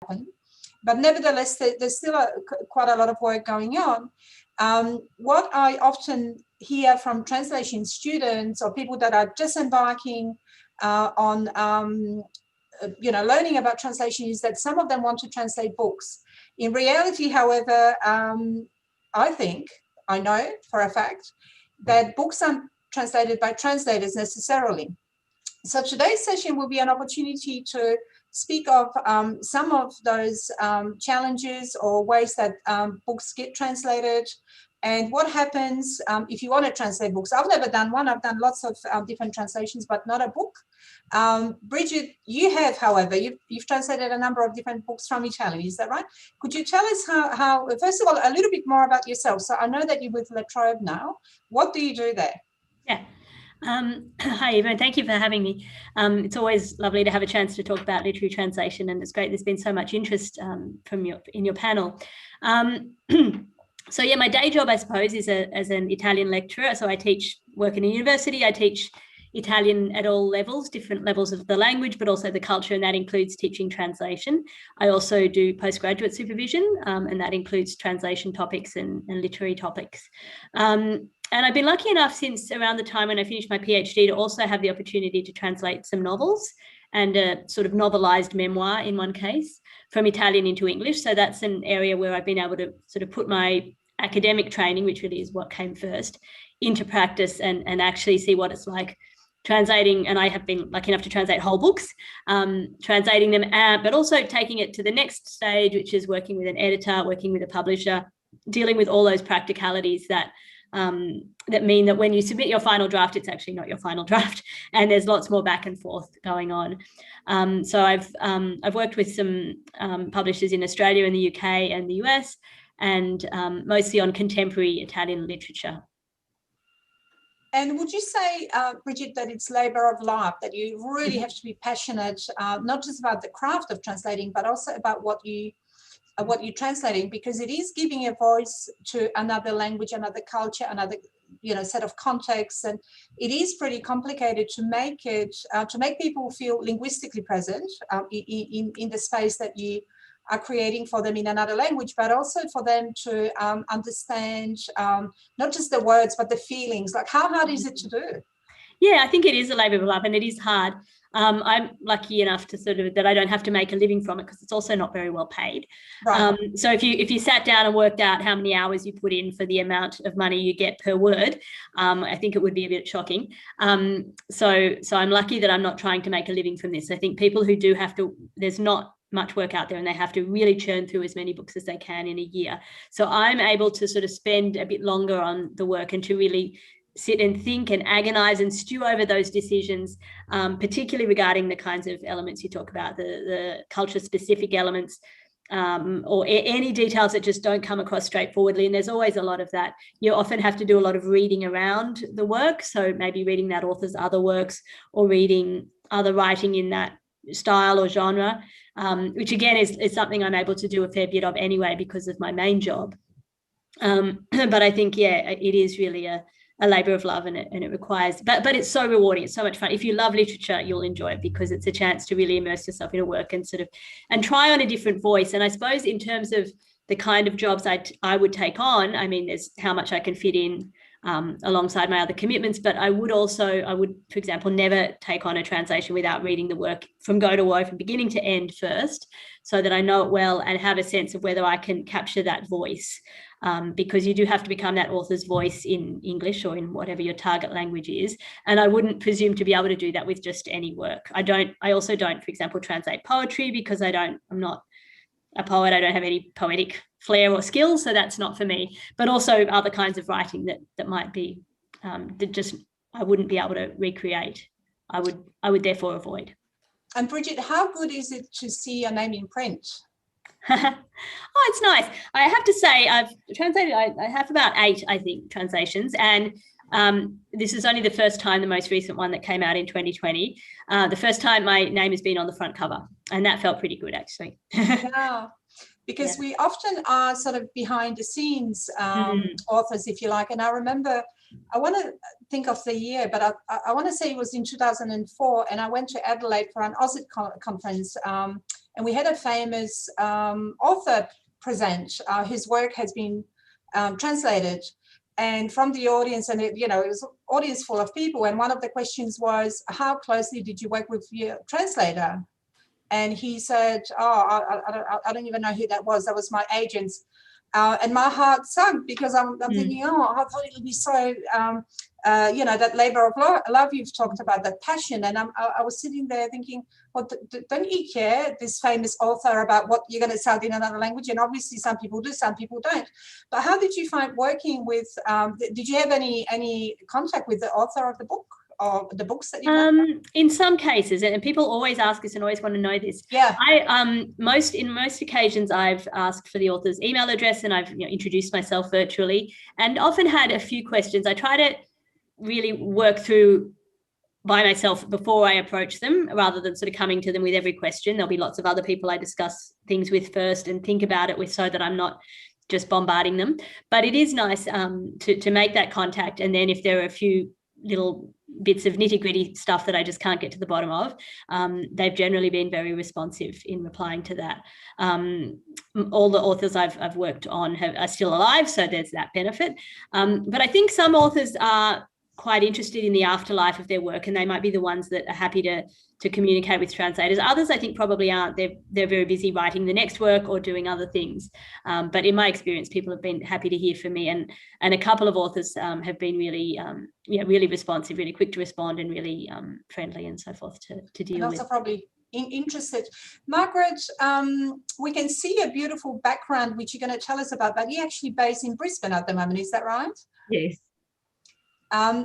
happen. But nevertheless, there's still quite a lot of work going on. What I often hear from translation students or people that are just embarking on learning about translation is that some of them want to translate books. In reality, however, I know for a fact that books aren't translated by translators necessarily. So today's session will be an opportunity to speak of some of those challenges or ways that books get translated, and what happens if you want to translate books. I've never done one. I've done lots of different translations, but not a book. Bridget, you have, however, you've translated a number of different books from Italian. Is that right? Could you tell us how first of all, a little bit more about yourself? So I know that you're with La Trobe now. What do you do there? Yeah. Hi, Eva. Thank you for having me. It's always lovely to have a chance to talk about literary translation, and it's great there's been so much interest in your panel. So yeah, my day job, I suppose, is as an Italian lecturer. So I work in a university. I teach Italian at all levels, different levels of the language, but also the culture, and that includes teaching translation. I also do postgraduate supervision, and that includes translation topics and literary topics. And I've been lucky enough since around the time when I finished my PhD to also have the opportunity to translate some novels and a sort of novelized memoir in one case from Italian into English. So that's an area where I've been able to sort of put my academic training, which really is what came first, into practice and actually see what it's like translating. And I have been lucky enough to translate whole books, translating them, but also taking it to the next stage, which is working with an editor, working with a publisher, dealing with all those practicalities that mean that when you submit your final draft, it's actually not your final draft, and there's lots more back and forth going on. So I've worked with some publishers in Australia and the UK and the US, and mostly on contemporary Italian literature. And would you say, Bridget, that it's labor of love, that you really have to be passionate, not just about the craft of translating, but also about what you're translating, because it is giving a voice to another language, another culture, another set of contexts, and it is pretty complicated to make people feel linguistically present in the space that you are creating for them in another language, but also for them to understand not just the words but the feelings. Like, how hard is it to do? Yeah, I think it is a labor of love, and it is hard. I'm lucky enough to that I don't have to make a living from it, because it's also not very well paid. Right. So if you sat down and worked out how many hours you put in for the amount of money you get per word, I think it would be a bit shocking. So I'm lucky that I'm not trying to make a living from this. I think people who do have to, there's not much work out there, and they have to really churn through as many books as they can in a year. So I'm able to sort of spend a bit longer on the work and to really sit and think and agonize and stew over those decisions, particularly regarding the kinds of elements you talk about, the culture-specific elements, or any details that just don't come across straightforwardly. And there's always a lot of that. You often have to do a lot of reading around the work, so maybe reading that author's other works or reading other writing in that style or genre, which again is something I'm able to do a fair bit of anyway because of my main job. But I think, yeah, it is really a labor of love, and it requires, but it's so rewarding. It's so much fun. If you love literature, you'll enjoy it, because it's a chance to really immerse yourself in a work and and try on a different voice. And I suppose in terms of the kind of jobs I would take on, I mean, there's how much I can fit in alongside my other commitments, but I would, for example, never take on a translation without reading the work from go to woe, from beginning to end first, so that I know it well and have a sense of whether I can capture that voice. Because you do have to become that author's voice in English or in whatever your target language is. And I wouldn't presume to be able to do that with just any work. I also don't, for example, translate poetry, because I'm not a poet. I don't have any poetic flair or skill, so that's not for me. But also other kinds of writing that might be, that just I wouldn't be able to recreate. I would therefore avoid. And Bridget, how good is it to see your name in print? Oh, it's nice. I have to say, I've translated, I have about 8, I think, translations, and this is only the first time, the most recent one that came out in 2020, the first time my name has been on the front cover, and that felt pretty good, actually. Yeah, because we often are sort of behind the scenes authors, if you like. And I remember, I want to think of the year, but I want to say it was in 2004, and I went to Adelaide for an AUSIT conference, and we had a famous author present whose work has been translated, and from the audience, and it was an audience full of people, and one of the questions was, how closely did you work with your translator? And he said, oh, I don't even know who that was. That was my agent. And my heart sunk, because I'm thinking, oh, I thought it would be so, that labor of love you've talked about, that passion. And I was sitting there thinking, well, don't you care, this famous author, about what you're going to sound in another language? And obviously some people do, some people don't. But how did you find working with, did you have any contact with the author of the book? Or the books that you in some cases, and people always ask us and always want to know this. Yeah. In most occasions I've asked for the author's email address, and I've introduced myself virtually, and often had a few questions. I try to really work through by myself before I approach them, rather than sort of coming to them with every question. There'll be lots of other people I discuss things with first and think about it with, so that I'm not just bombarding them. But it is nice to make that contact, and then if there are a few little bits of nitty-gritty stuff that I just can't get to the bottom of, they've generally been very responsive in replying to that. All the authors I've worked on are still alive, so there's that benefit. But I think some authors are quite interested in the afterlife of their work, and they might be the ones that are happy to communicate with translators. Others, I think, probably aren't. They're very busy writing the next work or doing other things. But in my experience, people have been happy to hear from me, and a couple of authors have been really, really responsive, really quick to respond, and really friendly and so forth to deal with. And also probably interested. Margaret, we can see a beautiful background which you're going to tell us about, but you're actually based in Brisbane at the moment, is that right? Yes.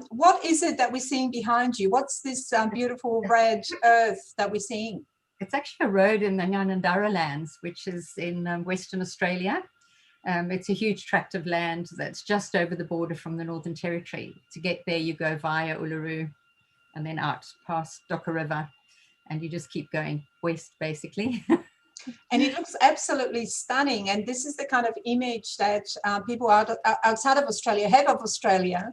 What is it that we're seeing behind you? What's this beautiful red earth that we're seeing? It's actually a road in the Nyanandara lands, which is in Western Australia. It's a huge tract of land that's just over the border from the Northern Territory. To get there, you go via Uluru and then out past Docker River, and you just keep going west, basically. And it looks absolutely stunning. And this is the kind of image that people outside of Australia have of Australia.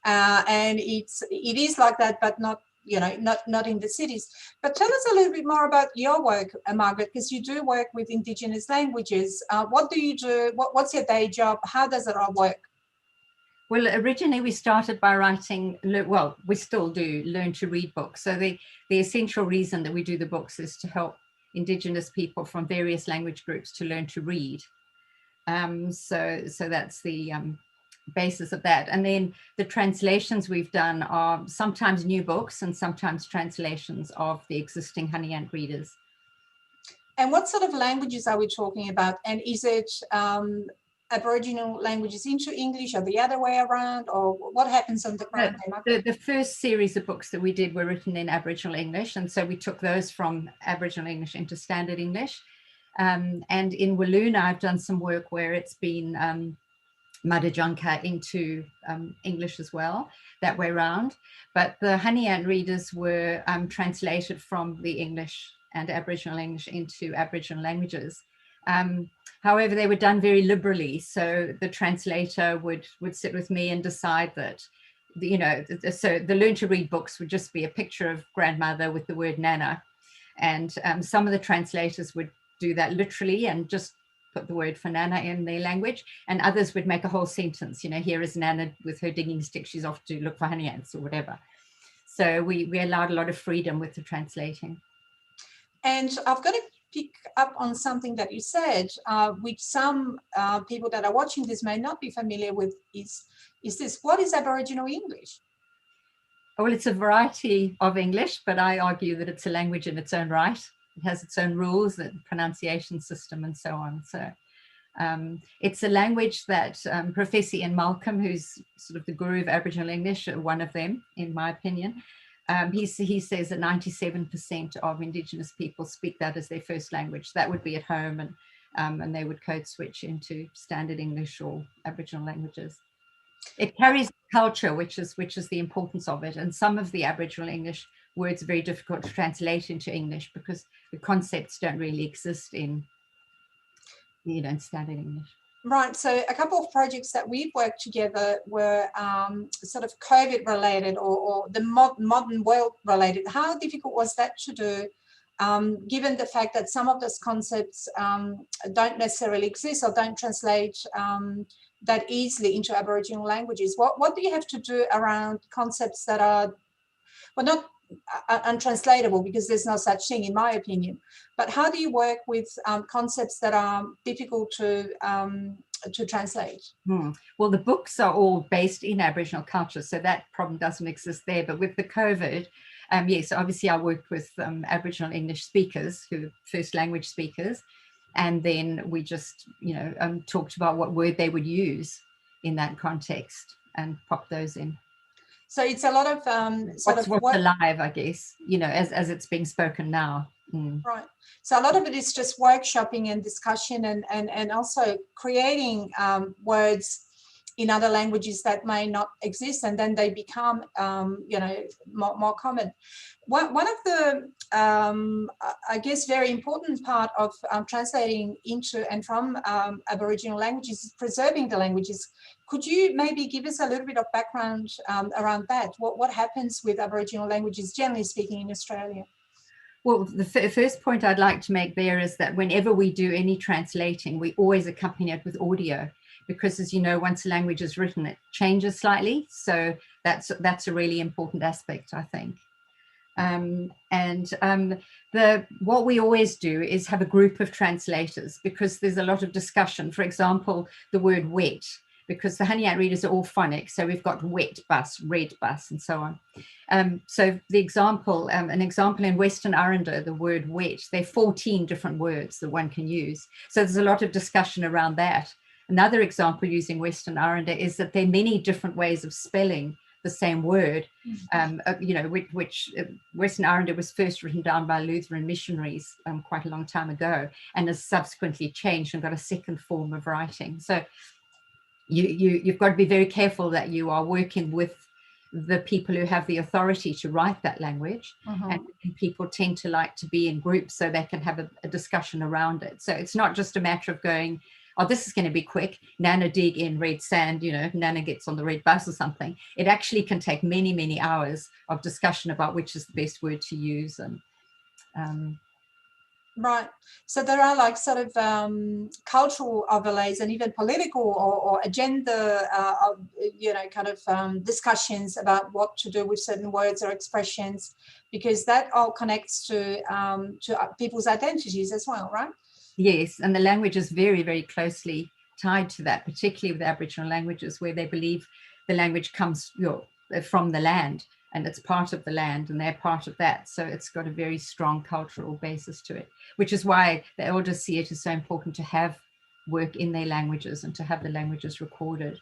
And it is like that, but not in the cities. But tell us a little bit more about your work, Margaret, because you do work with Indigenous languages. What do you do? What's your day job? How does it all work? Well, originally we started by writing, well, we still do learn to read books. So the essential reason that we do the books is to help Indigenous people from various language groups to learn to read. So that's the basis of that. And then the translations we've done are sometimes new books and sometimes translations of the existing honey ant readers. And what sort of languages are we talking about? And is it Aboriginal languages into English, or the other way around, or what happens on the ground? The first series of books that we did were written in Aboriginal English, and so we took those from Aboriginal English into Standard English. And in Walloona, I've done some work where it's been Madhujunka into English as well, that way round. But the honey ant readers were translated from the English and Aboriginal English into Aboriginal languages. However, they were done very liberally. So the translator would sit with me and decide that, so the learn to read books would just be a picture of grandmother with the word Nana. And some of the translators would do that literally and just put the word for Nana in their language, and others would make a whole sentence, here is Nana with her digging stick, she's off to look for honey ants or whatever. So we allowed a lot of freedom with the translating. And I've got to pick up on something that you said, which some people that are watching this may not be familiar with, is this: what is Aboriginal English? Well, it's a variety of English, but I argue that it's a language in its own right. It has its own rules, the pronunciation system and so on. So it's a language that Professor Ian Malcolm, who's sort of the guru of Aboriginal English, one of them, in my opinion, he says that 97% of Indigenous people speak that as their first language. That would be at home, and they would code switch into Standard English or Aboriginal languages. It carries culture, which is the importance of it. And some of the Aboriginal English words are very difficult to translate into English because the concepts don't really exist in Standard English. Right. So a couple of projects that we've worked together were sort of COVID related or the modern world related. How difficult was that to do? given the fact that some of those concepts don't necessarily exist or don't translate that easily into Aboriginal languages. What do you have to do around concepts that are, well, not untranslatable, because there's no such thing in my opinion, but how do you work with concepts that are difficult to translate? Well, the books are all based in Aboriginal culture, so that problem doesn't exist there. But with the COVID, yes, obviously I worked with Aboriginal English speakers, who are first language speakers, and then we just, talked about what word they would use in that context and pop those in. So it's a lot of what's alive, I guess, as it's being spoken now. Right. So a lot of it is just workshopping and discussion and also creating words in other languages that may not exist, and then they become, more common. One of the, I guess, very important part of translating into and from Aboriginal languages is preserving the languages. Could you maybe give us a little bit of background around that? What happens with Aboriginal languages, generally speaking, in Australia? Well, the first point I'd like to make there is that whenever we do any translating, we always accompany it with audio, because, as you know, once a language is written, it changes slightly. So that's a really important aspect, I think. What we always do is have a group of translators, because there's a lot of discussion. For example, the word wet, because the Honey Ant readers are all phonic. So we've got wet bus, red bus, and so on. So the example, an example in Western Aranda, the word wet, there are 14 different words that one can use. So there's a lot of discussion around that. Another example using Western Aranda is that there are many different ways of spelling the same word, which Western Aranda was first written down by Lutheran missionaries quite a long time ago, and has subsequently changed and got a second form of writing. So you've got to be very careful that you are working with the people who have the authority to write that language, and people tend to like to be in groups so they can have a discussion around it. So it's not just a matter of going, oh, this is going to be quick, Nana dig in red sand, Nana gets on the red bus or something. It actually can take many, many hours of discussion about which is the best word to use. And right. So there are like sort of cultural overlays and even political or agenda, discussions about what to do with certain words or expressions, because that all connects to people's identities as well, right? Yes, and the language is very, very closely tied to that, particularly with Aboriginal languages, where they believe the language comes from the land, and it's part of the land, and they're part of that. So it's got a very strong cultural basis to it, which is why the elders see it as so important to have work in their languages and to have the languages recorded.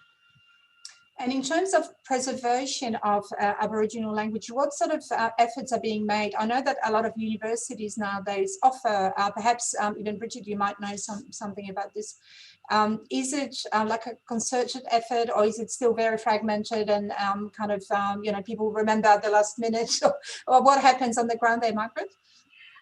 And in terms of preservation of Aboriginal language, what sort of efforts are being made? I know that a lot of universities nowadays offer, perhaps even Bridget, you might know something about this. Is it like a concerted effort, or is it still very fragmented and people remember at the last minute, or what happens on the ground there, Margaret?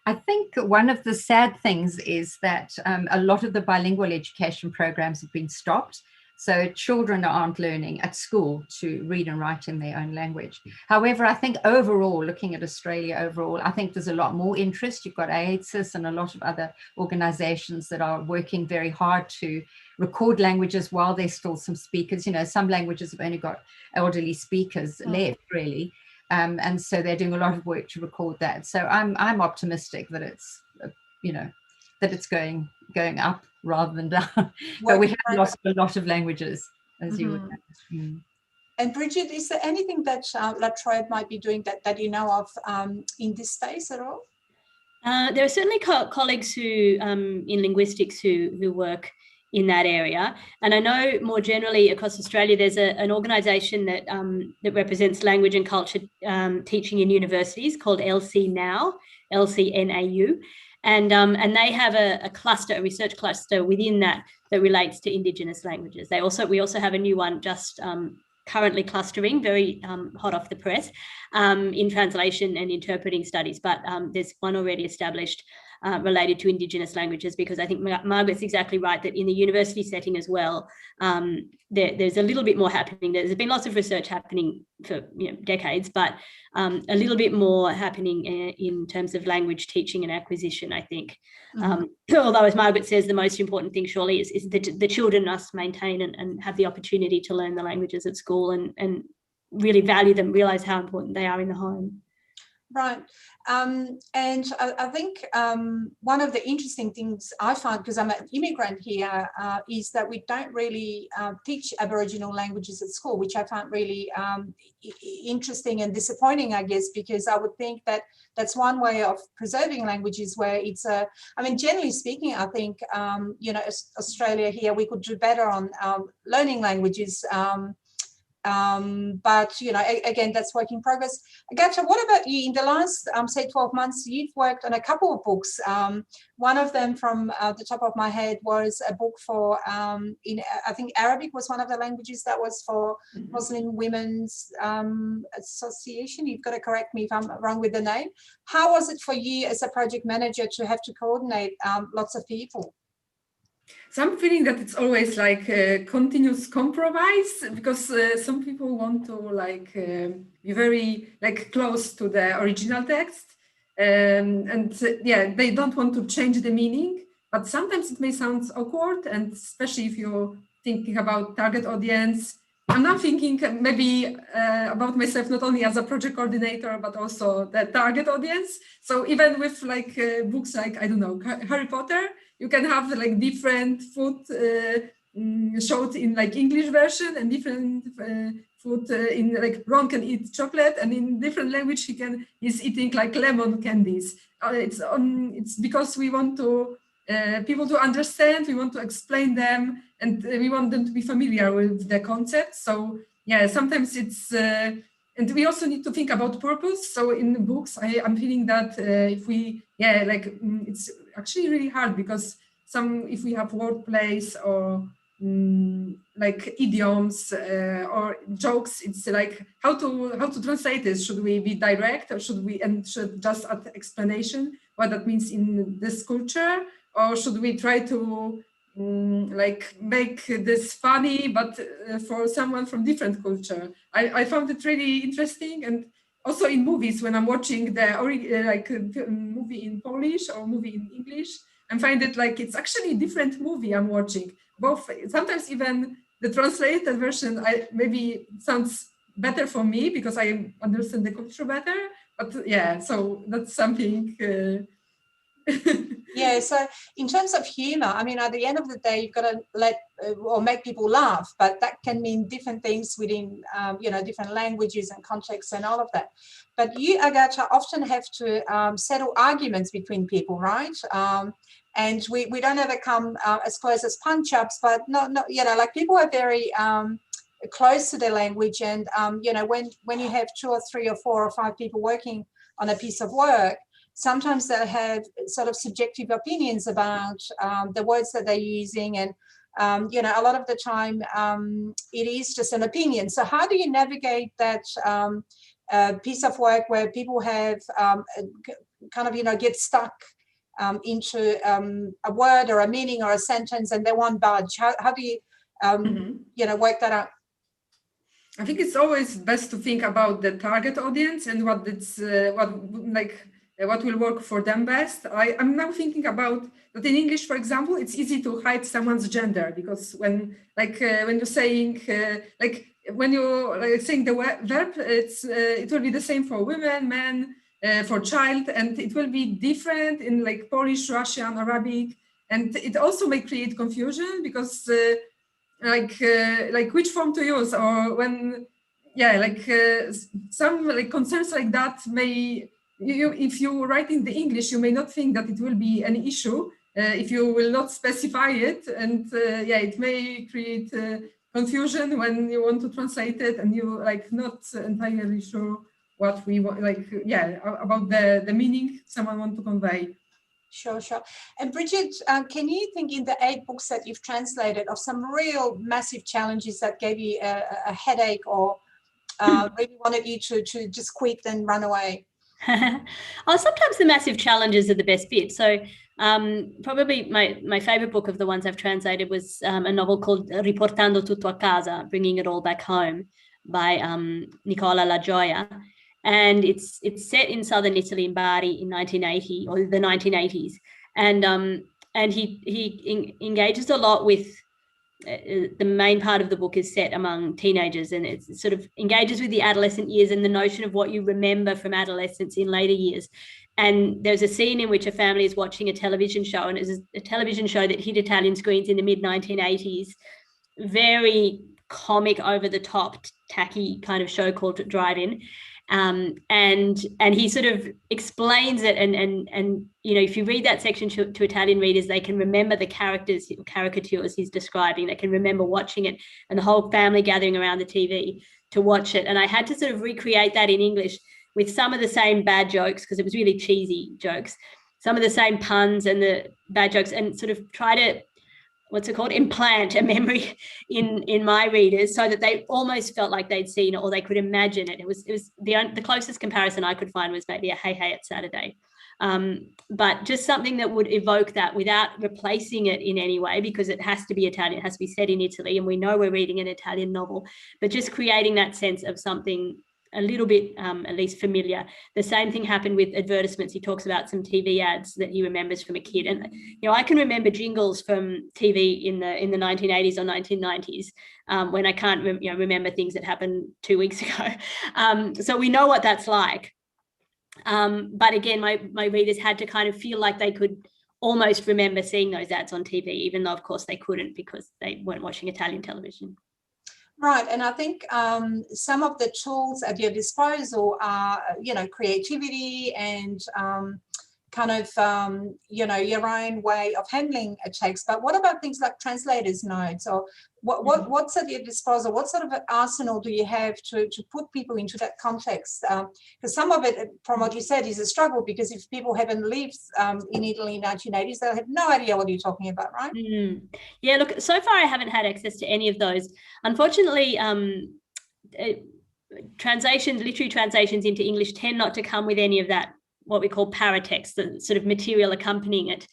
I think one of the sad things is that a lot of the bilingual education programs have been stopped. So children aren't learning at school to read and write in their own language. However, I think overall, looking at Australia overall, I think there's a lot more interest. You've got AIDSIS and a lot of other organizations that are working very hard to record languages while there's still some speakers. Some languages have only got elderly speakers left, really. And so they're doing a lot of work to record that. So I'm optimistic that it's, that it's going up rather than down. But we have lost a lot of languages, as you would know. And Bridget, is there anything that La Trobe might be doing that you know of in this space at all? There are certainly colleagues who in linguistics who work in that area. And I know more generally across Australia, there's an organisation that represents language and culture teaching in universities called LCNAU. And they have a cluster, a research cluster within that relates to Indigenous languages. We also have a new one just currently clustering, very hot off the press, in translation and interpreting studies. But there's one already established related to Indigenous languages, because I think Margaret's exactly right that in the university setting as well, there's a little bit more happening. There's been lots of research happening for decades, but a little bit more happening in terms of language teaching and acquisition, I think. Although, as Margaret says, the most important thing surely is that the children must maintain and have the opportunity to learn the languages at school and really value them, realise how important they are in the home. Right. And I think one of the interesting things I find, because I'm an immigrant here, is that we don't really teach Aboriginal languages at school, which I find really interesting and disappointing, I guess, because I would think that that's one way of preserving languages where it's I mean, generally speaking, I think, Australia here, we could do better on learning languages. But, again, that's work in progress. Agatha, what about you? In the last, say, 12 months, you've worked on a couple of books. One of them, from the top of my head, was a book for, I think Arabic was one of the languages that was for Muslim Women's Association. You've got to correct me if I'm wrong with the name. How was it for you as a project manager to have to coordinate lots of people? So I'm feeling that it's always like a continuous compromise, because some people want to be very close to the original text, and they don't want to change the meaning. But sometimes it may sound awkward, and especially if you're thinking about target audience. I'm now thinking maybe about myself not only as a project coordinator, but also the target audience. So even with books like, I don't know, Harry Potter, you can have different food showed in English version, and different food in Ron can eat chocolate, and in different language he's eating lemon candies. It's because we want to people to understand, we want to explain them, and we want them to be familiar with the concept. So yeah, sometimes it's and we also need to think about purpose. So in the books, I'm feeling that if we it's actually really hard, because if we have word plays or idioms or jokes, it's how to translate this. Should we be direct, or should just add explanation what that means in this culture, or should we try to make this funny, but for someone from different culture? I found it really interesting. And also in movies, when I'm watching the movie in Polish or movie in English, I find it it's actually a different movie I'm watching. Both, sometimes even the translated version maybe sounds better for me because I understand the culture better. But yeah, so that's something. Yeah, so in terms of humor, I mean, at the end of the day, you've got to let or make people laugh, but that can mean different things within, different languages and contexts and all of that. But you, Agatha, often have to settle arguments between people, right? And we don't ever come as close as punch-ups, but no, people are very close to their language. And, when you have 2 or 3 or 4 or 5 people working on a piece of work, sometimes they'll have sort of subjective opinions about the words that they're using. And, a lot of the time it is just an opinion. So how do you navigate that piece of work where people have get stuck into a word or a meaning or a sentence and they won't budge? How do you, work that out? I think it's always best to think about the target audience and what will work for them best. I'm now thinking about that in English, for example, it's easy to hide someone's gender, because when you're saying when you're saying the verb, it will be the same for women, men, for child, and it will be different in Polish, Russian, Arabic, and it also may create confusion because which form to use, or when some concerns like that may. If you write in the English, you may not think that it will be an issue if you will not specify it, and it may create confusion when you want to translate it and you not entirely sure what we want, about the meaning someone want to convey. Sure. And Bridget, can you think in the 8 books that you've translated of some real massive challenges that gave you a headache or really wanted you to just quit and run away? Oh, sometimes the massive challenges are the best bit. So probably my favorite book of the ones I've translated was a novel called Riportando Tutto a Casa, Bringing It All Back Home, by Nicola La Gioia. And it's set in southern Italy, in Bari, in 1980 or the 1980s. And he engages a lot with the main part of the book is set among teenagers, and it sort of engages with the adolescent years and the notion of what you remember from adolescence in later years. And there's a scene in which a family is watching a television show, and it's a television show that hit Italian screens in the mid-1980s. Very comic, over the top, tacky kind of show called Drive-In. And he sort of explains it, and you know, if you read that section to Italian readers, they can remember the caricatures he's describing. They can remember watching it, and the whole family gathering around the TV to watch it. And I had to sort of recreate that in English with some of the same bad jokes, because it was really cheesy jokes, some of the same puns and the bad jokes, and sort of try to, implant a memory in my readers so that they almost felt like they'd seen it or they could imagine it. It was the closest comparison I could find was maybe a Hey Hey It's Saturday. But just something that would evoke that without replacing it in any way, because it has to be Italian, it has to be set in Italy, and we know we're reading an Italian novel, but just creating that sense of something a little bit at least familiar. The same thing happened with advertisements. He talks about some TV ads that he remembers from a kid, and you know, I can remember jingles from TV in the 1980s or 1990s when I can't remember things that happened 2 weeks ago. So we know what that's like. But again, my readers had to kind of feel like they could almost remember seeing those ads on TV, even though of course they couldn't because they weren't watching Italian television. Right, and I think some of the tools at your disposal are, creativity and kind of, your own way of handling a text. But what about things like translators' notes, or what's at your disposal? What sort of an arsenal do you have to put people into that context? Because some of it, from what you said, is a struggle, because if people haven't lived in Italy in 1980s, they'll have no idea what you're talking about, right? Yeah, look, so far I haven't had access to any of those. Unfortunately, literary translations into English tend not to come with any of that, what we call paratext, the sort of material accompanying it.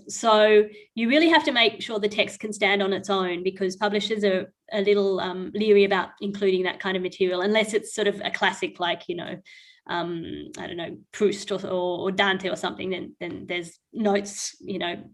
So you really have to make sure the text can stand on its own, because publishers are a little leery about including that kind of material, unless it's sort of a classic like, I don't know, Proust or Dante or something, then there's notes,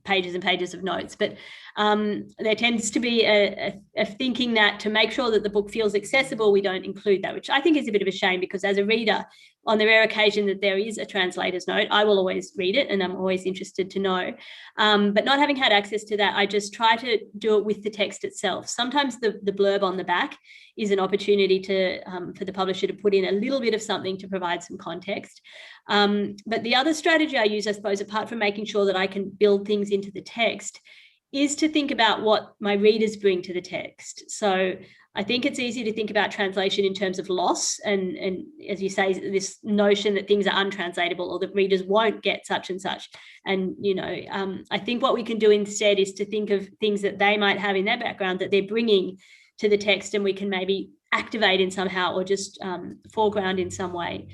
pages and pages of notes. But there tends to be a thinking that to make sure that the book feels accessible, we don't include that, which I think is a bit of a shame, because as a reader, on the rare occasion that there is a translator's note, I will always read it and I'm always interested to know. But not having had access to that, I just try to do it with the text itself. Sometimes the blurb on the back is an opportunity for the publisher to put in a little bit of something to provide some context. But the other strategy I use, I suppose, apart from making sure that I can build things into the text, is to think about what my readers bring to the text. So I think it's easy to think about translation in terms of loss and as you say, this notion that things are untranslatable or that readers won't get such and such. And, I think what we can do instead is to think of things that they might have in their background that they're bringing to the text, and we can maybe activate in somehow or just foreground in some way.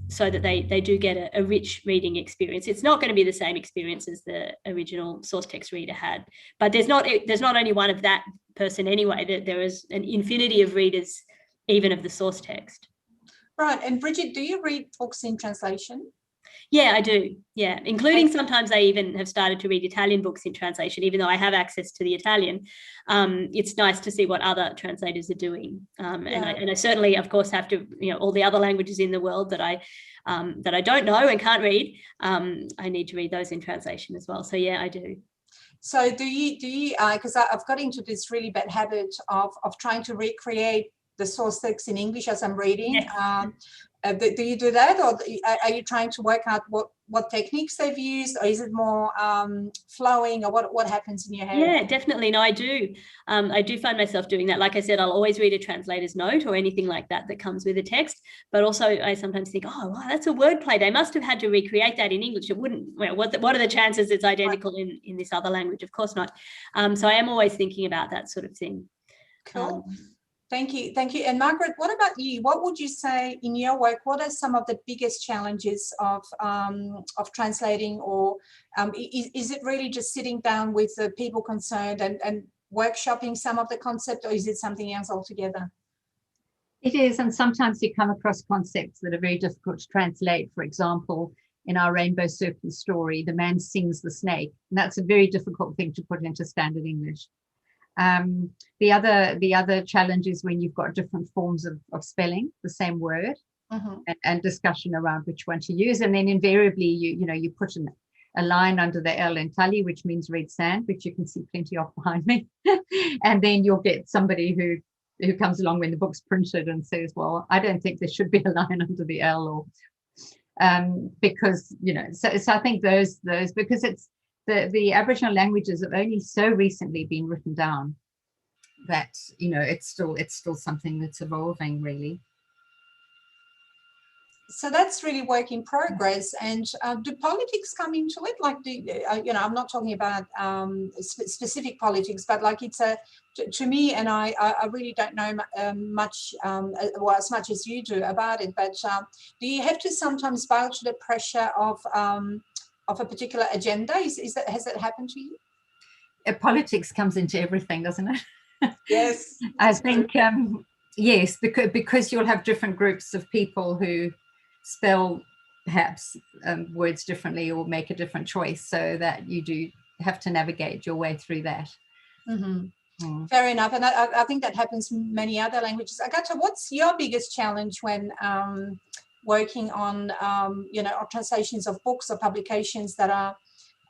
So that they do get a rich reading experience. It's not going to be the same experience as the original source text reader had, but there's not only one of that person anyway. There is an infinity of readers, even of the source text. Right. And Bridget, do you read books in translation? Yeah, I do. Yeah, including sometimes I even have started to read Italian books in translation, even though I have access to the Italian. It's nice to see what other translators are doing. And I certainly, of course, have to, all the other languages in the world that I don't know and can't read, I need to read those in translation as well. So yeah, I do. So do you because I've got into this really bad habit of trying to recreate the source text in English as I'm reading. Yes. Do you do that, or are you trying to work out what techniques they've used, or is it more flowing, or what happens in your head? Yeah, definitely. No, I do. I do find myself doing that. Like I said, I'll always read a translator's note or anything like that comes with a text. But also, I sometimes think, oh, wow, that's a wordplay. They must have had to recreate that in English. It wouldn't. Well, what are the chances it's identical in this other language? Of course not. So I am always thinking about that sort of thing. Cool. Thank you. Thank you. And Margaret, what about you? What would you say in your work? What are some of the biggest challenges of translating, or is it really just sitting down with the people concerned and workshopping some of the concept, or is it something else altogether? It is, and sometimes you come across concepts that are very difficult to translate. For example, in our Rainbow Serpent story, the man sings the snake, and that's a very difficult thing to put into standard English. The other challenge is when you've got different forms of spelling the same word, and discussion around which one to use, and then invariably you put a line under the L in Tali, which means red sand, which you can see plenty of behind me, and then you'll get somebody who comes along when the book's printed and says, well, I don't think there should be a line under the L, or because so I think those because it's the Aboriginal languages have only so recently been written down that it's still something that's evolving, really. So that's really work in progress. And do politics come into it? Like, I'm not talking about specific politics, but like to me, and I really don't know much, well, as much as you do about it, but do you have to sometimes bow to the pressure of a particular agenda? Has that happened to you? Politics comes into everything, doesn't it? Yes. I think, yes, because you'll have different groups of people who spell perhaps words differently or make a different choice, so that you do have to navigate your way through that. Fair enough. And I think that happens in many other languages. Agata, what's your biggest challenge when working on translations of books or publications that are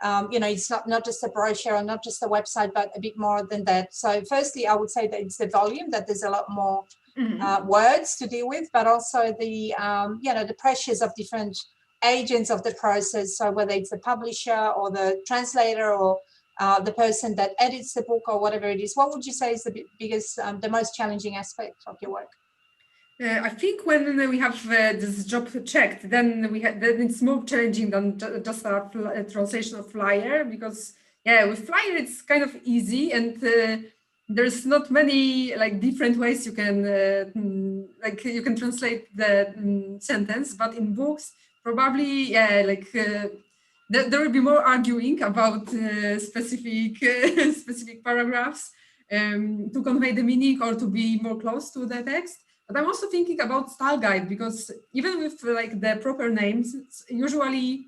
it's not just a brochure or not just a website, but a bit more than that? So firstly, I would say that it's the volume, that there's a lot more words to deal with, but also the the pressures of different agents of the process. So whether it's the publisher or the translator or the person that edits the book or whatever it is, what would you say is the biggest, the most challenging aspect of your work? I think when we have this job checked, then it's more challenging than just a translation of flyer, because with flyer it's kind of easy, and there's not many different ways you can you can translate the sentence. But in books, probably there will be more arguing about specific paragraphs to convey the meaning or to be more close to the text. But I'm also thinking about style guide, because even with the proper names, it's usually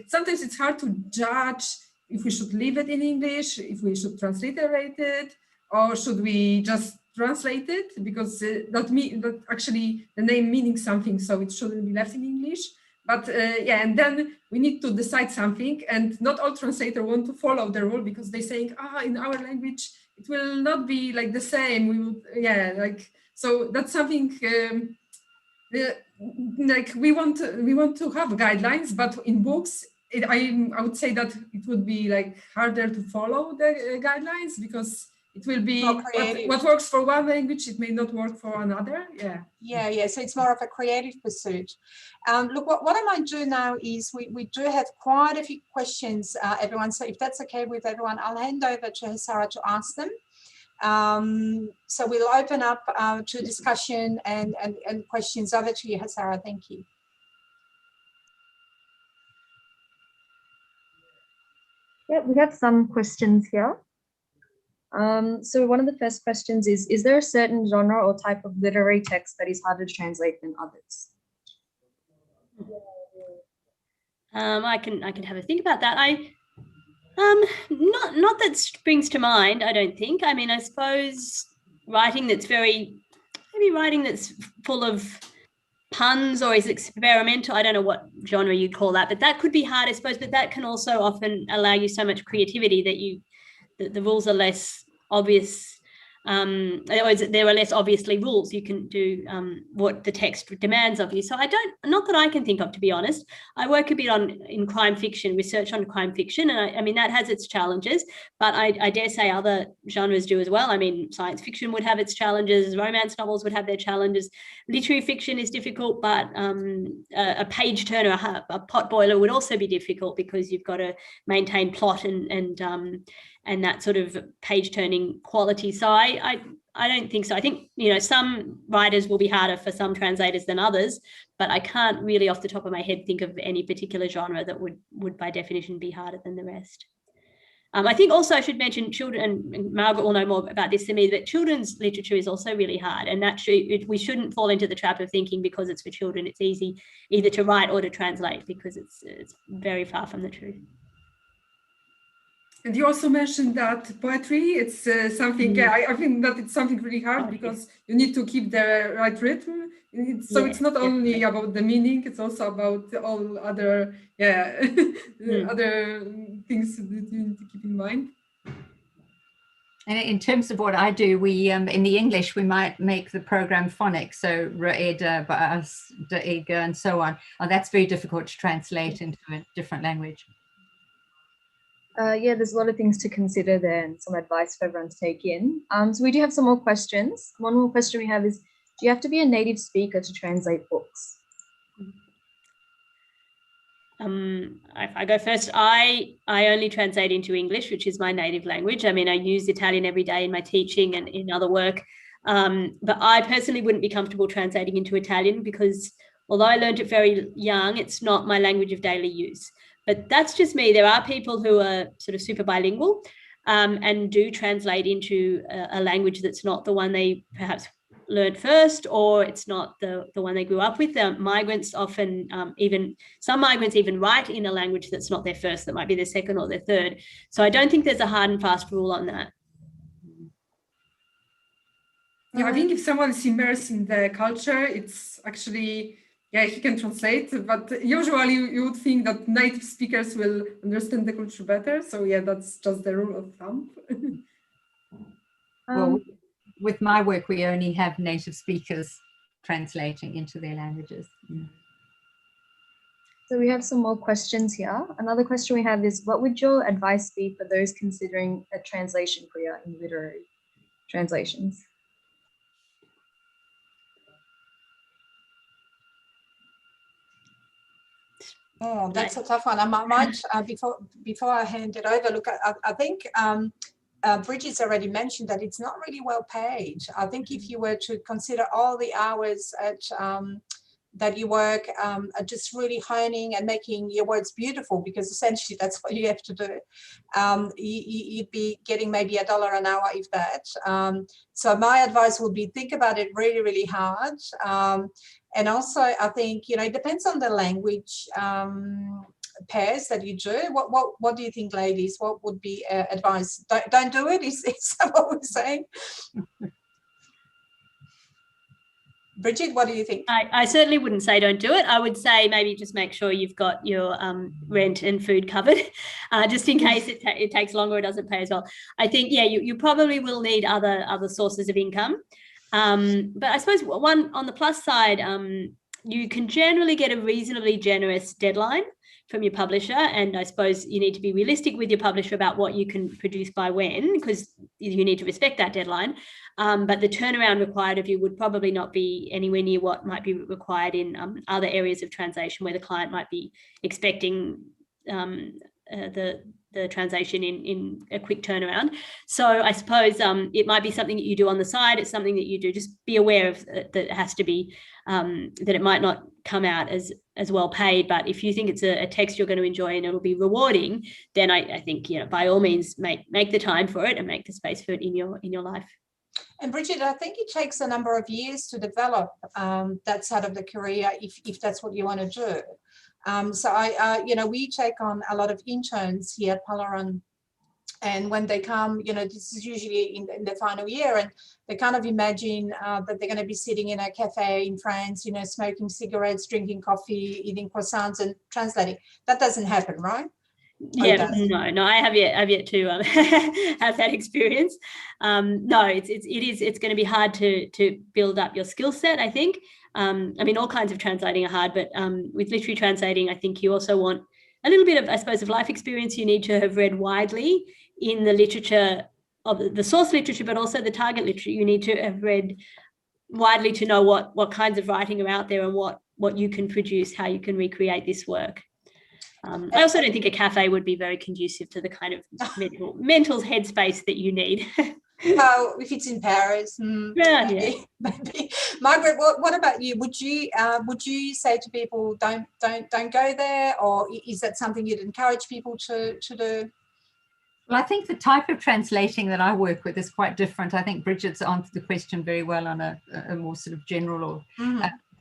sometimes it's hard to judge if we should leave it in English, if we should transliterate it, or should we just translate it, because that actually the name meaning something, so it shouldn't be left in English. But and then we need to decide something, and not all translators want to follow the rule, because they're saying, in our language it will not be the same. We will, so that's something we want to have guidelines, but in books I would say that it would be harder to follow the guidelines, because it will be what works for one language, it may not work for another. So it's more of a creative pursuit. Look, what I might do now is we do have quite a few questions, everyone, so if that's okay with everyone, I'll hand over to Sarah to ask them. So we'll open up to discussion and questions. Over to you, Sarah. Thank you. Yeah, we have some questions here. So one of the first questions is there a certain genre or type of literary text that is harder to translate than others? I can have a think about that. Not that springs to mind, I don't think. I mean, I suppose writing that's full of puns or is experimental, I don't know what genre you'd call that, but that could be hard, I suppose, but that can also often allow you so much creativity that the rules are less obvious. There are less obviously rules. You can do what the text demands of you. So not that I can think of, to be honest. I work a bit in crime fiction, research on crime fiction, and I mean that has its challenges, but I dare say other genres do as well. I mean, science fiction would have its challenges, romance novels would have their challenges, literary fiction is difficult, but a page turner, a pot boiler would also be difficult, because you've got to maintain plot and and that sort of page turning quality. So I don't think so. I think, you know, some writers will be harder for some translators than others, but I can't really off the top of my head think of any particular genre that would by definition be harder than the rest. I think also I should mention children, and Margaret will know more about this than me, that children's literature is also really hard, and that we shouldn't fall into the trap of thinking because it's for children, it's easy either to write or to translate, because it's very far from the truth. And you also mentioned that poetry, it's something, I think that it's something really hard because you need to keep the right rhythm. It's not only about the meaning, it's also about all other, other things that you need to keep in mind. And in terms of what I do, we in the English, we might make the program phonic, so Ra'eda, Ba'as, Da'iga, and so on. Oh, that's very difficult to translate into a different language. Yeah, there's a lot of things to consider there and some advice for everyone to take in. So we do have some more questions. One more question we have is, do you have to be a native speaker to translate books? If I go first, I only translate into English, which is my native language. I mean, I use Italian every day in my teaching and in other work. But I personally wouldn't be comfortable translating into Italian because although I learned it very young, it's not my language of daily use. But that's just me. There are people who are sort of super bilingual and do translate into a language that's not the one they perhaps learned first, or it's not the one they grew up with. Migrants often, some migrants even write in a language that's not their first, that might be their second or their third. So I don't think there's a hard and fast rule on that. Yeah, I think if someone is immersed in the culture, it's actually, he can translate, but usually you would think that native speakers will understand the culture better. So yeah, that's just the rule of thumb. Well, with my work, we only have native speakers translating into their languages. So we have some more questions here. Another question we have is, what would your advice be for those considering a translation career in literary translations? Oh, that's a tough one. I might before I hand it over, look, I think Bridget's already mentioned that it's not really well paid. I think if you were to consider all the hours that you work just really honing and making your words beautiful, because essentially that's what you have to do, you'd be getting maybe $1 an hour, if that. So my advice would be, think about it really, really hard. And also, I think, it depends on the language pairs that you do. What do you think, ladies? What would be advice? Don't do it, is what we're saying? Bridget, what do you think? I certainly wouldn't say don't do it. I would say maybe just make sure you've got your rent and food covered, just in case it takes longer or doesn't pay as well. I think, you probably will need other sources of income. But I suppose on the plus side, you can generally get a reasonably generous deadline from your publisher, and I suppose you need to be realistic with your publisher about what you can produce by when, because you need to respect that deadline. But the turnaround required of you would probably not be anywhere near what might be required in other areas of translation, where the client might be expecting the translation in a quick turnaround. So I suppose it might be something that you do on the side. It's something that you do. Just be aware of that it has to be, that it might not come out as well paid. But if you think it's a text you're going to enjoy and it'll be rewarding, then I think, by all means, make the time for it and make the space for it in your life. And Bridget, I think it takes a number of years to develop that side of the career, if that's what you want to do. So we take on a lot of interns here at Polaron, and when they come, this is usually in the final year, and they kind of imagine that they're going to be sitting in a cafe in France, smoking cigarettes, drinking coffee, eating croissants, and translating. That doesn't happen, right? Yeah, no, I have yet to have that experience. No, it's going to be hard to build up your skill set, I think. I mean, all kinds of translating are hard, but with literary translating, I think you also want a little bit of, I suppose, of life experience. You need to have read widely in the literature of the source literature, but also the target literature. You need to have read widely to know what kinds of writing are out there and what you can produce, how you can recreate this work. I also don't think a cafe would be very conducive to the kind of mental headspace that you need. Well, if it's in Paris, maybe. Margaret, what about you? Would you say to people don't go there, or is that something you'd encourage people to do? Well, I think the type of translating that I work with is quite different. I think Bridget's answered the question very well on a more sort of general or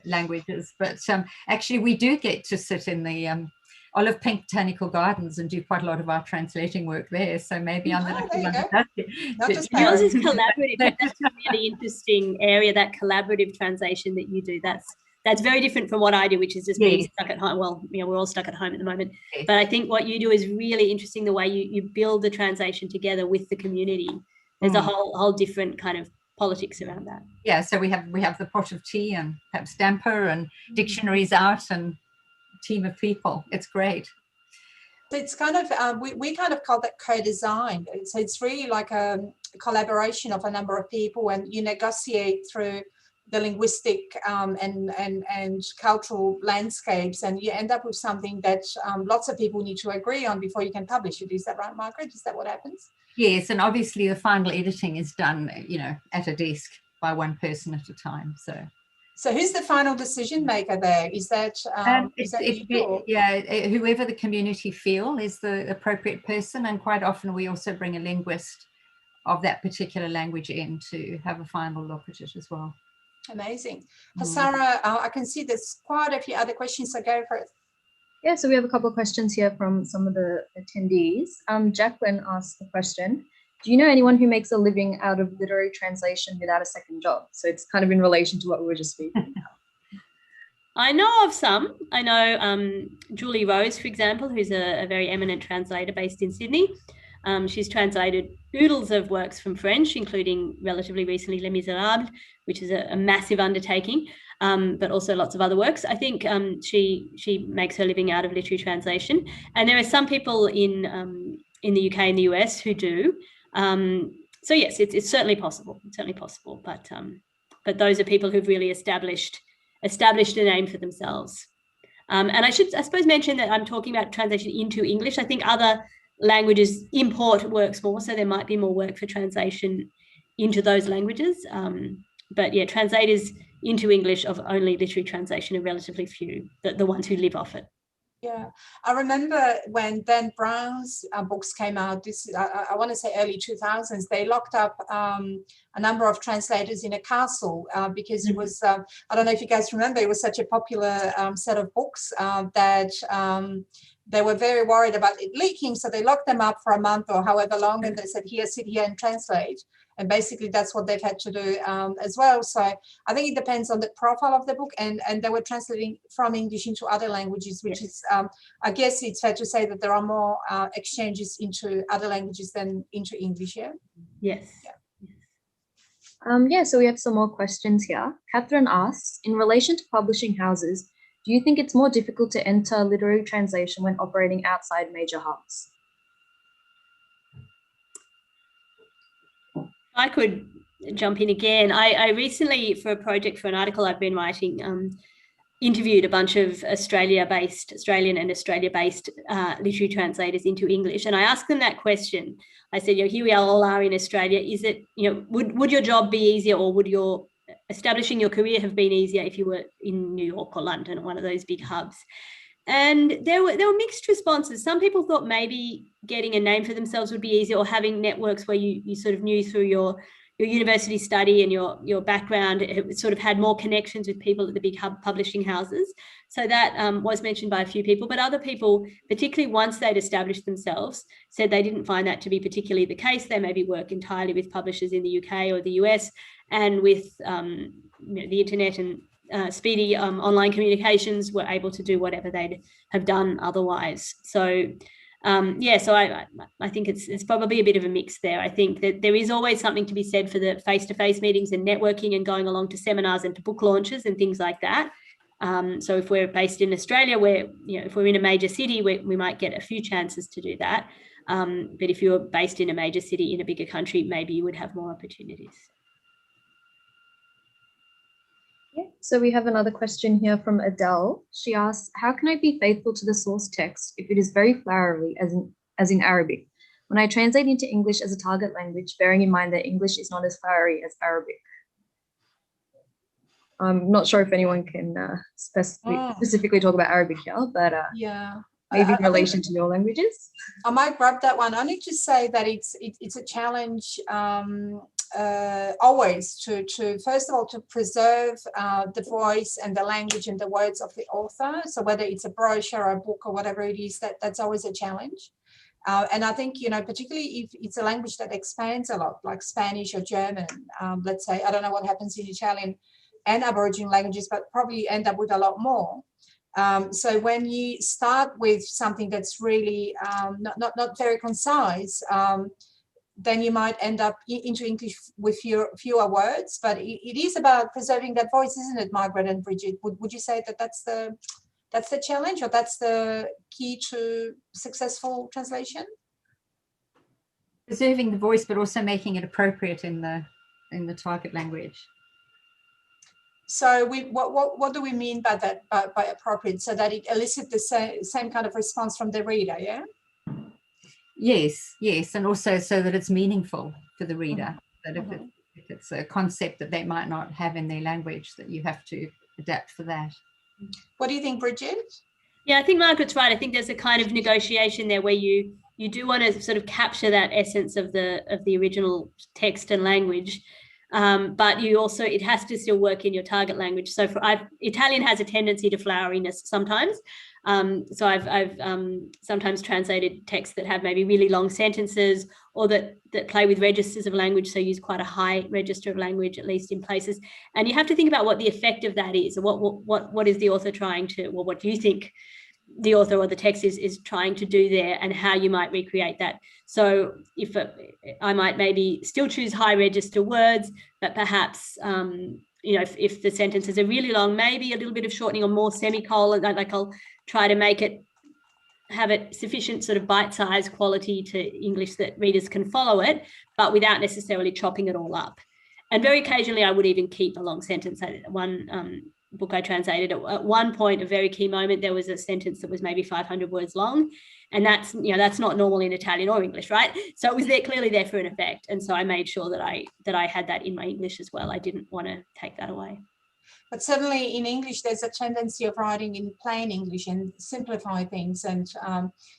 languages. But actually, we do get to sit in the Olive Pink Botanical Gardens and do quite a lot of our translating work there. So maybe I'm the lucky one that does it. Yours is collaborative. That's a really interesting area, that collaborative translation that you do. That's very different from what I do, which is just being stuck at home. Well, we're all stuck at home at the moment. Yes. But I think what you do is really interesting, the way you build the translation together with the community. There's a whole different kind of politics around that. Yeah, so we have the pot of tea and perhaps damper and dictionaries out and a team of people. It's great. It's kind of, we kind of call that co-design. So it's really like a collaboration of a number of people, and you negotiate through the linguistic and cultural landscapes, and you end up with something that lots of people need to agree on before you can publish it. Is that right, Margaret? Is that what happens? Yes, and obviously the final editing is done, at a desk by one person at a time. So who's the final decision maker there? Is that whoever the community feel is the appropriate person, and quite often we also bring a linguist of that particular language in to have a final look at it as well. Amazing. Sarah, I can see there's quite a few other questions, so go for it. Yeah, so we have a couple of questions here from some of the attendees. Jacqueline asked the question, do you know anyone who makes a living out of literary translation without a second job? So it's kind of in relation to what we were just speaking about. I know of some. I know Julie Rose, for example, who's a very eminent translator based in Sydney. She's translated oodles of works from French, including relatively recently Les Miserables, which is a massive undertaking, but also lots of other works. I think she makes her living out of literary translation. And there are some people in the UK and the US who do. So yes, it's certainly possible. It's certainly possible. But those are people who've really established a name for themselves. And I suppose mention that I'm talking about translation into English. I think other languages import works more, so there might be more work for translation into those languages. But yeah, translators into English of only literary translation are relatively few, the ones who live off it. Yeah, I remember when Dan Brown's books came out, I want to say early 2000s, they locked up a number of translators in a castle because it was, I don't know if you guys remember, it was such a popular set of books that they were very worried about it leaking, so they locked them up for a month or however long, and they said, here, sit here and translate. And basically that's what they've had to do as well. So I think it depends on the profile of the book, and they were translating from English into other languages, which is, I guess it's fair to say that there are more exchanges into other languages than into English, yeah? Yes. Yeah, so we have some more questions here. Catherine asks, in relation to publishing houses, do you think it's more difficult to enter literary translation when operating outside major hubs? I could jump in again. I recently, for a project, for an article I've been writing, interviewed a bunch of Australian and Australia-based literary translators into English, and I asked them that question. I said, here we all are in Australia. Is it, would your job be easier, or would establishing your career have been easier if you were in New York or London, or one of those big hubs? And there were mixed responses. Some people thought maybe getting a name for themselves would be easier, or having networks where you sort of knew through your university study and your background, it sort of had more connections with people at the big hub publishing houses. So that was mentioned by a few people, but other people, particularly once they'd established themselves, said they didn't find that to be particularly the case. They maybe work entirely with publishers in the UK or the US, and with the internet and speedy online communications were able to do whatever they'd have done otherwise. So so I think it's probably a bit of a mix there. I think that there is always something to be said for the face-to-face meetings and networking and going along to seminars and to book launches and things like that. So if we're based in Australia, where if we're in a major city, we might get a few chances to do that. But if you're based in a major city in a bigger country, maybe you would have more opportunities. So we have another question here from Adele. She asks, how can I be faithful to the source text if it is very flowery as in Arabic? When I translate into English as a target language, bearing in mind that English is not as flowery as Arabic. I'm not sure if anyone can specifically talk about Arabic here, but yeah, maybe in relation to your languages. I might grab that one. I need to say that it's a challenge always to first of all to preserve the voice and the language and the words of the author. So whether it's a brochure or a book or whatever it is, that's always a challenge. And I think, you know, particularly if it's a language that expands a lot, like Spanish or German, let's say, I don't know what happens in Italian and Aboriginal languages, but probably end up with a lot more. So when you start with something that's really not very concise, then you might end up into English with fewer words. But it is about preserving that voice, isn't it, Margaret and Bridget? Would you say that that's the challenge, or that's the key to successful translation? Preserving the voice, but also making it appropriate in the target language. So what do we mean by that, by appropriate, so that it elicits the same kind of response from the reader, yeah? Yes, and also so that it's meaningful for the reader, that if it's a concept that they might not have in their language, that you have to adapt for that. What do you think, Bridget? Yeah, I think Margaret's right. I think there's a kind of negotiation there where you do want to sort of capture that essence of the original text and language. But you also, it has to still work in your target language. So Italian has a tendency to floweriness sometimes. So I've sometimes translated texts that have maybe really long sentences, or that play with registers of language. So use quite a high register of language, at least in places. And you have to think about what the effect of that is, or what is the author trying to, or what do you think the author or the text is trying to do there, and how you might recreate that. So if I might maybe still choose high register words, but perhaps you know, if the sentences are really long, maybe a little bit of shortening or more semicolon, like I'll try to have it sufficient sort of bite-sized quality to English that readers can follow it, but without necessarily chopping it all up. And very occasionally I would even keep a long sentence. One book I translated, at one point, a very key moment, there was a sentence that was maybe 500 words long, and that's not normal in Italian or English, right? So it was clearly there for an effect, and so I made sure that I had that in my English as well. I didn't want to take that away. But certainly in English, there's a tendency of writing in plain English and simplify things, and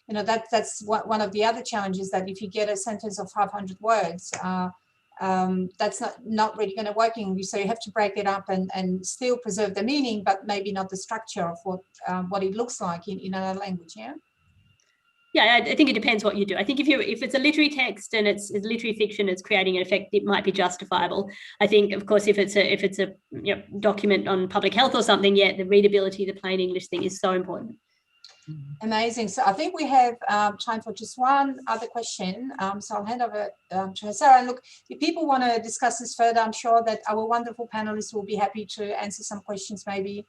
you know, that's one of the other challenges, that if you get a sentence of 500 words, that's not really going to work in English. So you have to break it up and still preserve the meaning, but maybe not the structure of what it looks like in another language. Yeah, I think it depends what you do. I think if it's a literary text and it's literary fiction, it's creating an effect, it might be justifiable. I think, of course, if it's a you know, document on public health or something, yeah, the readability, the plain English thing is so important. Amazing. So I think we have time for just one other question. So I'll hand over to Sarah. And look, if people want to discuss this further, I'm sure that our wonderful panelists will be happy to answer some questions, maybe,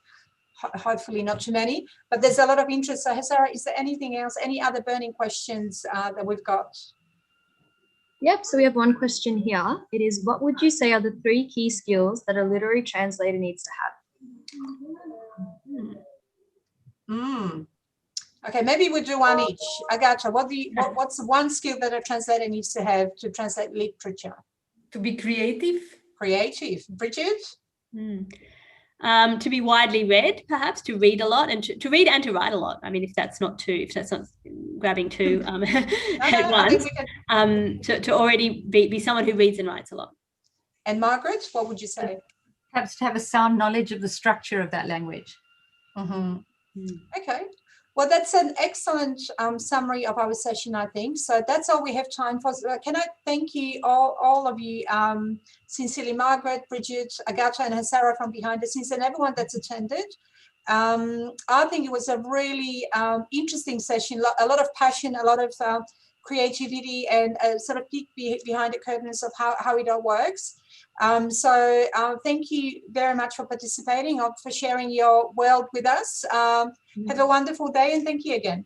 hopefully not too many, but there's a lot of interest. So Sarah, is there anything else, any other burning questions that we've got? Yep, so we have one question here. It is, what would you say are the 3 key skills that a literary translator needs to have? Okay, maybe we'll do one each. Agata, what's one skill that a translator needs to have to translate literature? To be creative. Creative. Bridget? To be widely read, perhaps, to read a lot, and to read and to write a lot. I mean, if that's not grabbing two at once, to already be someone who reads and writes a lot. And Margaret, what would you say? Perhaps to have a sound knowledge of the structure of that language. Okay. Well, that's an excellent summary of our session, I think. So that's all we have time for. Can I thank you, all of you, sincerely, Margaret, Bridget, Agata, and Sarah from behind the scenes, and everyone that's attended. I think it was a really interesting session, a lot of passion, a lot of creativity, and a sort of peek behind the curtains of how it all works. So thank you very much for participating, for sharing your world with us. Have a wonderful day, and thank you again.